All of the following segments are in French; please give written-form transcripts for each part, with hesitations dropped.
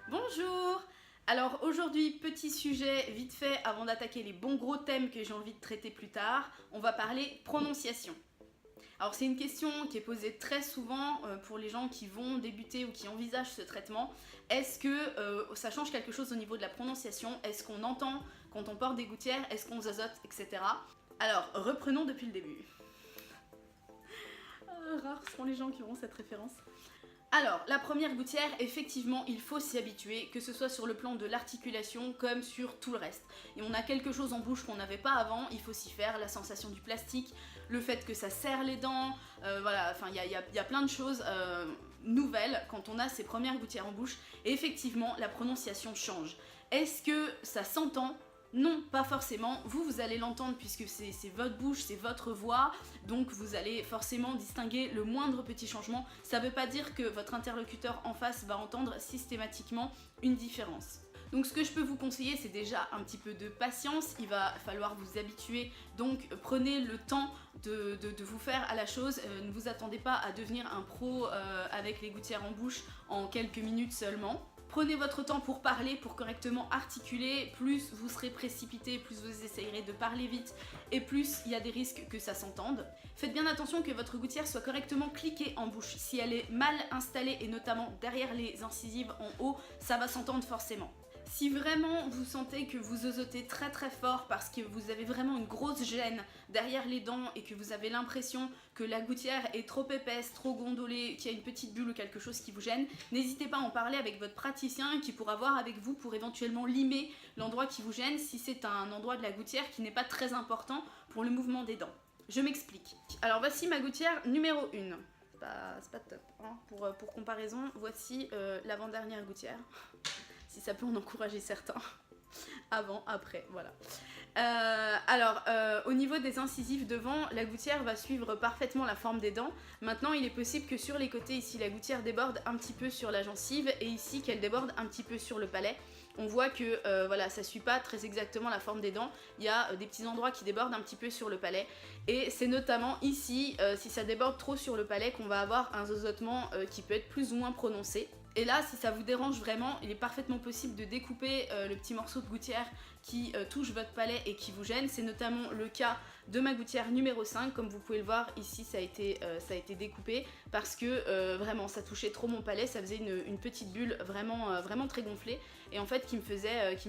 Bonjour! Alors aujourd'hui, petit sujet vite fait avant d'attaquer les bons gros thèmes que j'ai envie de traiter plus tard, on va parler prononciation. Alors c'est une question qui est posée très souvent pour les gens qui vont débuter ou qui envisagent ce traitement. Est-ce que ça change quelque chose au niveau de la prononciation? Est-ce qu'on entend quand on porte des gouttières? Est-ce qu'on zozote, etc. Alors reprenons depuis le début. Rares sont les gens qui auront cette référence. Alors, la première gouttière, effectivement, il faut s'y habituer, que ce soit sur le plan de l'articulation comme sur tout le reste. Et on a quelque chose en bouche qu'on n'avait pas avant, il faut s'y faire, la sensation du plastique, le fait que ça serre les dents, voilà, enfin, il y a plein de choses nouvelles quand on a ces premières gouttières en bouche. Et effectivement, la prononciation change. Est-ce que ça s'entend ? Non, pas forcément. Vous allez l'entendre puisque c'est votre bouche, c'est votre voix, donc vous allez forcément distinguer le moindre petit changement. Ça veut pas dire que votre interlocuteur en face va entendre systématiquement une différence. Donc ce que je peux vous conseiller, c'est déjà un petit peu de patience, il va falloir vous habituer, donc prenez le temps de vous faire à la chose, ne vous attendez pas à devenir un pro avec les gouttières en bouche en quelques minutes seulement. Prenez votre temps pour parler, pour correctement articuler, plus vous serez précipité, plus vous essayerez de parler vite et plus il y a des risques que ça s'entende. Faites bien attention que votre gouttière soit correctement cliquée en bouche. Si elle est mal installée et notamment derrière les incisives en haut, ça va s'entendre forcément. Si vraiment vous sentez que vous osotez très très fort parce que vous avez vraiment une grosse gêne derrière les dents et que vous avez l'impression que la gouttière est trop épaisse, trop gondolée, qu'il y a une petite bulle ou quelque chose qui vous gêne, n'hésitez pas à en parler avec votre praticien qui pourra voir avec vous pour éventuellement limer l'endroit qui vous gêne si c'est un endroit de la gouttière qui n'est pas très important pour le mouvement des dents. Je m'explique. Alors voici ma gouttière numéro 1. C'est pas top, hein. Pour comparaison, voici l'avant-dernière gouttière. Si ça peut en encourager certains. Avant, après, voilà. Au niveau des incisives devant, la gouttière va suivre parfaitement la forme des dents. Maintenant, il est possible que sur les côtés, ici, la gouttière déborde un petit peu sur la gencive et ici, qu'elle déborde un petit peu sur le palais. On voit que voilà, ça suit pas très exactement la forme des dents. Il y a des petits endroits qui débordent un petit peu sur le palais. Et c'est notamment ici, si ça déborde trop sur le palais, qu'on va avoir un zozotement qui peut être plus ou moins prononcé. Et là, si ça vous dérange vraiment, il est parfaitement possible de découper le petit morceau de gouttière qui touche votre palais et qui vous gêne. C'est notamment le cas de ma gouttière numéro 5. Comme vous pouvez le voir, ici ça a été découpé parce que vraiment ça touchait trop mon palais. Ça faisait une petite bulle vraiment très gonflée et en fait qui me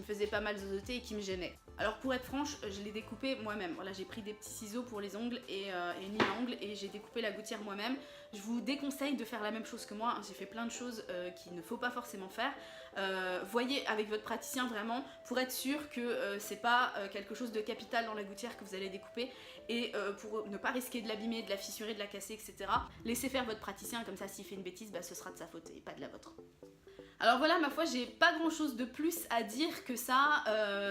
faisait pas mal zozoter et qui me gênait. Alors pour être franche, je l'ai découpé moi-même. Voilà, j'ai pris des petits ciseaux pour les ongles et une lime à ongles et j'ai découpé la gouttière moi-même. Je vous déconseille de faire la même chose que moi. J'ai fait plein de choses qu'il ne faut pas forcément faire. Voyez avec votre praticien vraiment pour être sûr que c'est pas quelque chose de capital dans la gouttière que vous allez découper et pour ne pas risquer de l'abîmer, de la fissurer, de la casser, etc. Laissez faire votre praticien, comme ça s'il fait une bêtise, bah, ce sera de sa faute et pas de la vôtre. Alors voilà, ma foi, j'ai pas grand chose de plus à dire que ça.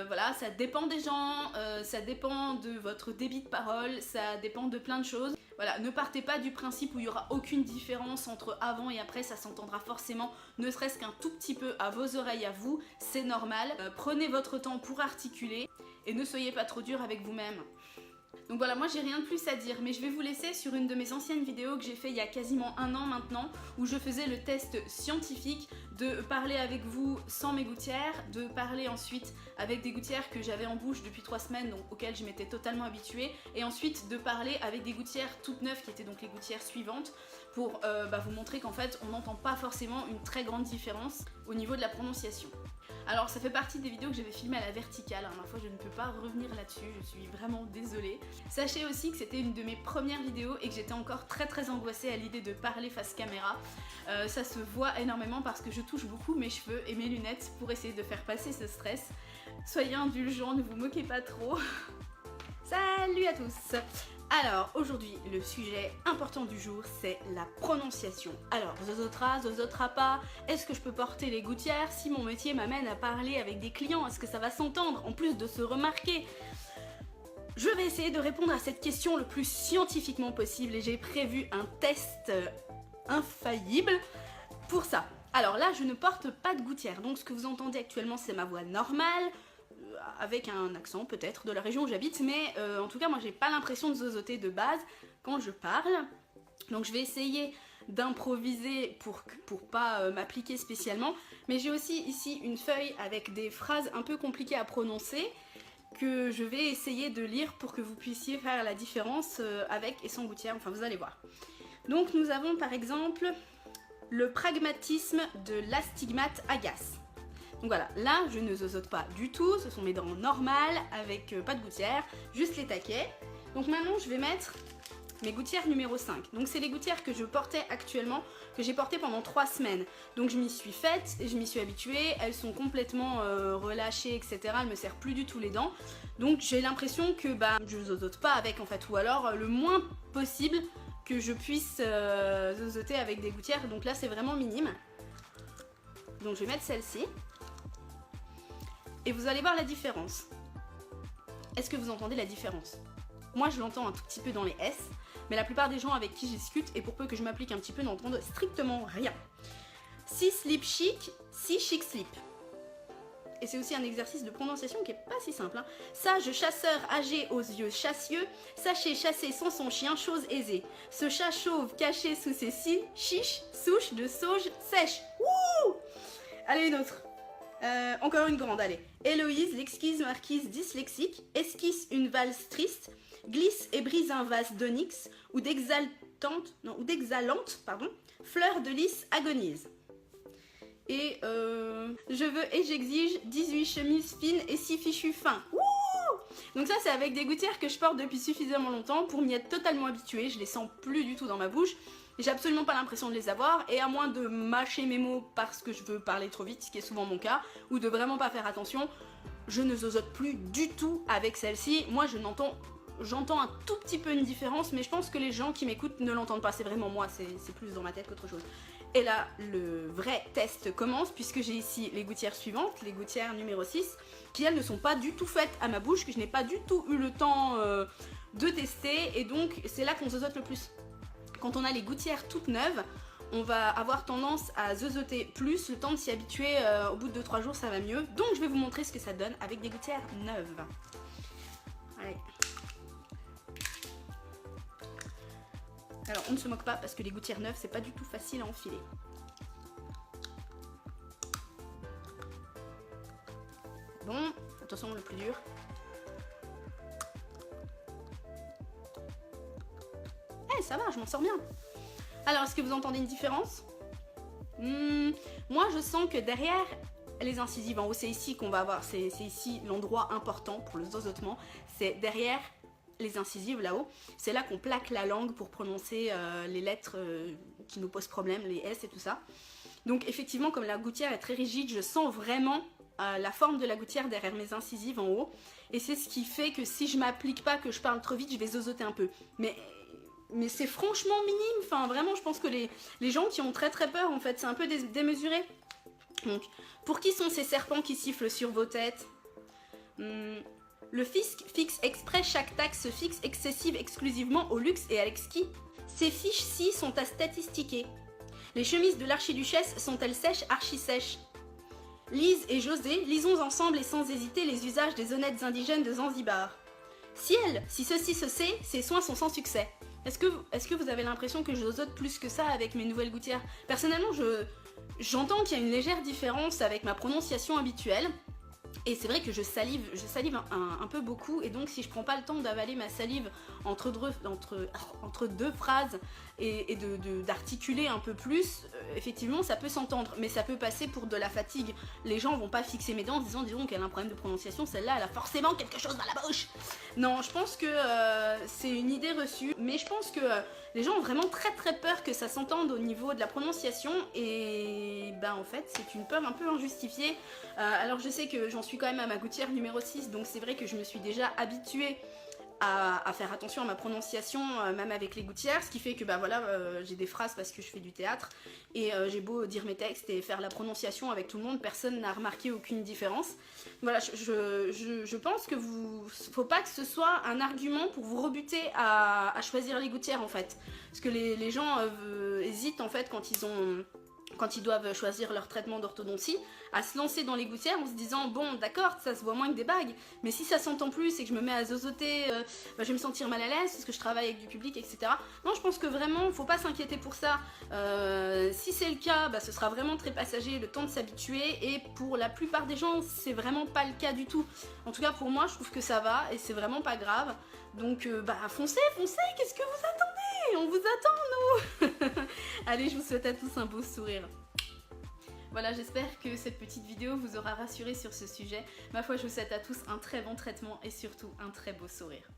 Voilà, ça dépend des gens, ça dépend de votre débit de parole, ça dépend de plein de choses. Voilà, ne partez pas du principe où il y aura aucune différence entre avant et après, ça s'entendra forcément, ne serait-ce qu'un tout petit peu à vos oreilles à vous, c'est normal. Prenez votre temps pour articuler et ne soyez pas trop dur avec vous-même. Donc voilà, moi j'ai rien de plus à dire, mais je vais vous laisser sur une de mes anciennes vidéos que j'ai fait il y a quasiment un an maintenant, où je faisais le test scientifique de parler avec vous sans mes gouttières, de parler ensuite avec des gouttières que j'avais en bouche depuis 3 semaines, donc auxquelles je m'étais totalement habituée, et ensuite de parler avec des gouttières toutes neuves qui étaient donc les gouttières suivantes, pour vous montrer qu'en fait on n'entend pas forcément une très grande différence au niveau de la prononciation. Alors ça fait partie des vidéos que j'avais filmées à la verticale, hein. Ma foi je ne peux pas revenir là-dessus, je suis vraiment désolée. Sachez aussi que c'était une de mes premières vidéos et que j'étais encore très angoissée à l'idée de parler face caméra. Ça se voit énormément parce que je touche beaucoup mes cheveux et mes lunettes pour essayer de faire passer ce stress. Soyez indulgents, ne vous moquez pas trop. Salut à tous! Alors aujourd'hui le sujet important du jour c'est la prononciation. Alors zozotera pas, est-ce que je peux porter les gouttières si mon métier m'amène à parler avec des clients? Est-ce que ça va s'entendre en plus de se remarquer? Je vais essayer de répondre à cette question le plus scientifiquement possible et j'ai prévu un test infaillible pour ça. Alors là je ne porte pas de gouttière, donc ce que vous entendez actuellement c'est ma voix normale, avec un accent peut-être de la région où j'habite, mais en tout cas moi j'ai pas l'impression de zozoter de base quand je parle. Donc je vais essayer d'improviser pour pas m'appliquer spécialement. Mais j'ai aussi ici une feuille avec des phrases un peu compliquées à prononcer que je vais essayer de lire pour que vous puissiez faire la différence avec et sans gouttière, enfin vous allez voir. Donc nous avons par exemple le pragmatisme de l'astigmate agace. Donc voilà, là je ne zozote pas du tout, ce sont mes dents normales avec pas de gouttière, juste les taquets. Donc maintenant je vais mettre mes gouttières numéro 5. Donc c'est les gouttières que je portais actuellement, que j'ai portées pendant 3 semaines. Donc je m'y suis faite et je m'y suis habituée, elles sont complètement relâchées, etc. Elles me serrent plus du tout les dents. Donc j'ai l'impression que je zozote pas avec en fait, ou alors le moins possible que je puisse zozoter avec des gouttières. Donc là c'est vraiment minime. Donc je vais mettre celle-ci. Et vous allez voir la différence. Est-ce que vous entendez la différence? Moi je l'entends un tout petit peu dans les S, mais la plupart des gens avec qui je discute, et pour peu que je m'applique un petit peu, n'entendent strictement rien. Si slip chic, si chic slip. Et c'est aussi un exercice de prononciation qui est pas si simple. Sage chasseur âgé aux yeux chassieux, sachez chasser sans son chien, chose aisée. Ce chat chauve caché sous ses cils, chiche, souche de sauge sèche. Wouh! Allez, une autre. Encore une grande, allez. Héloïse, l'exquise marquise dyslexique, esquisse une valse triste, glisse et brise un vase d'onyx, ou d'exalante, fleur de lys agonise. Et je veux et j'exige 18 chemises fines et 6 fichus fins. Wouh! Donc ça c'est avec des gouttières que je porte depuis suffisamment longtemps pour m'y être totalement habituée, je les sens plus du tout dans ma bouche. J'ai absolument pas l'impression de les avoir, et à moins de mâcher mes mots parce que je veux parler trop vite, ce qui est souvent mon cas, ou de vraiment pas faire attention, je ne zozote plus du tout avec celle-ci. Moi j'entends un tout petit peu une différence, mais je pense que les gens qui m'écoutent ne l'entendent pas, c'est vraiment moi, c'est plus dans ma tête qu'autre chose. Et là, le vrai test commence, puisque j'ai ici les gouttières suivantes, les gouttières numéro 6, qui elles ne sont pas du tout faites à ma bouche, que je n'ai pas du tout eu le temps de tester, et donc c'est là qu'on zozote le plus. Quand on a les gouttières toutes neuves, on va avoir tendance à zozoter plus, le temps de s'y habituer, au bout de 2-3 jours ça va mieux. Donc je vais vous montrer ce que ça donne avec des gouttières neuves. Allez. Alors on ne se moque pas parce que les gouttières neuves c'est pas du tout facile à enfiler. Bon, attention le plus dur. Eh ça va, je m'en sors bien. Alors est-ce que vous entendez une différence? Moi je sens que derrière les incisives, en haut c'est ici qu'on va avoir, c'est ici l'endroit important pour le zozotement, c'est derrière les incisives là-haut, c'est là qu'on plaque la langue pour prononcer les lettres qui nous posent problème, les S et tout ça. Donc effectivement comme la gouttière est très rigide, je sens vraiment la forme de la gouttière derrière mes incisives en haut, et c'est ce qui fait que si je m'applique pas, que je parle trop vite, je vais zozoter un peu. Mais c'est franchement minime, enfin vraiment je pense que les gens qui ont très peur en fait, c'est un peu démesuré. Donc, pour qui sont ces serpents qui sifflent sur vos têtes? Le fisc fixe exprès chaque taxe fixe excessive exclusivement au luxe et à l'exquis. Ces fiches-ci sont à statistiquer. Les chemises de l'archiduchesse sont-elles sèches, archi-sèches? Lise et José, lisons ensemble et sans hésiter les usages des honnêtes indigènes de Zanzibar. Ciel, si ceci se sait, ces soins sont sans succès. Est-ce que vous avez l'impression que je zozote plus que ça avec mes nouvelles gouttières? Personnellement, j'entends qu'il y a une légère différence avec ma prononciation habituelle. Et c'est vrai que je salive un peu beaucoup, et donc si je prends pas le temps d'avaler ma salive entre deux phrases et d'articuler un peu plus, effectivement ça peut s'entendre, mais ça peut passer pour de la fatigue. Les gens vont pas fixer mes dents en se disant disons qu'elle a un problème de prononciation, celle-là elle a forcément quelque chose dans la bouche. Non, je pense que c'est une idée reçue, mais je pense que les gens ont vraiment très peur que ça s'entende au niveau de la prononciation, et en fait c'est une peur un peu injustifiée. Alors je sais que j'en suis quand même à ma gouttière numéro 6, donc c'est vrai que je me suis déjà habituée à faire attention à ma prononciation, même avec les gouttières, ce qui fait que j'ai des phrases parce que je fais du théâtre, et j'ai beau dire mes textes et faire la prononciation avec tout le monde, personne n'a remarqué aucune différence. Voilà, je pense que faut pas que ce soit un argument pour vous rebuter à choisir les gouttières en fait, parce que les gens hésitent en fait quand ils ont quand ils doivent choisir leur traitement d'orthodontie, à se lancer dans les gouttières en se disant bon d'accord ça se voit moins que des bagues, mais si ça s'entend plus et que je me mets à zozoter, je vais me sentir mal à l'aise parce que je travaille avec du public, etc. Non, je pense que vraiment faut pas s'inquiéter pour ça. Si c'est le cas, ce sera vraiment très passager, le temps de s'habituer, et pour la plupart des gens c'est vraiment pas le cas du tout. En tout cas pour moi je trouve que ça va et c'est vraiment pas grave. Donc foncez, qu'est-ce que vous attendez? On vous attend nous. Allez, je vous souhaite à tous un beau sourire. Voilà, j'espère que cette petite vidéo vous aura rassuré sur ce sujet. Ma foi, je vous souhaite à tous un très bon traitement et surtout un très beau sourire.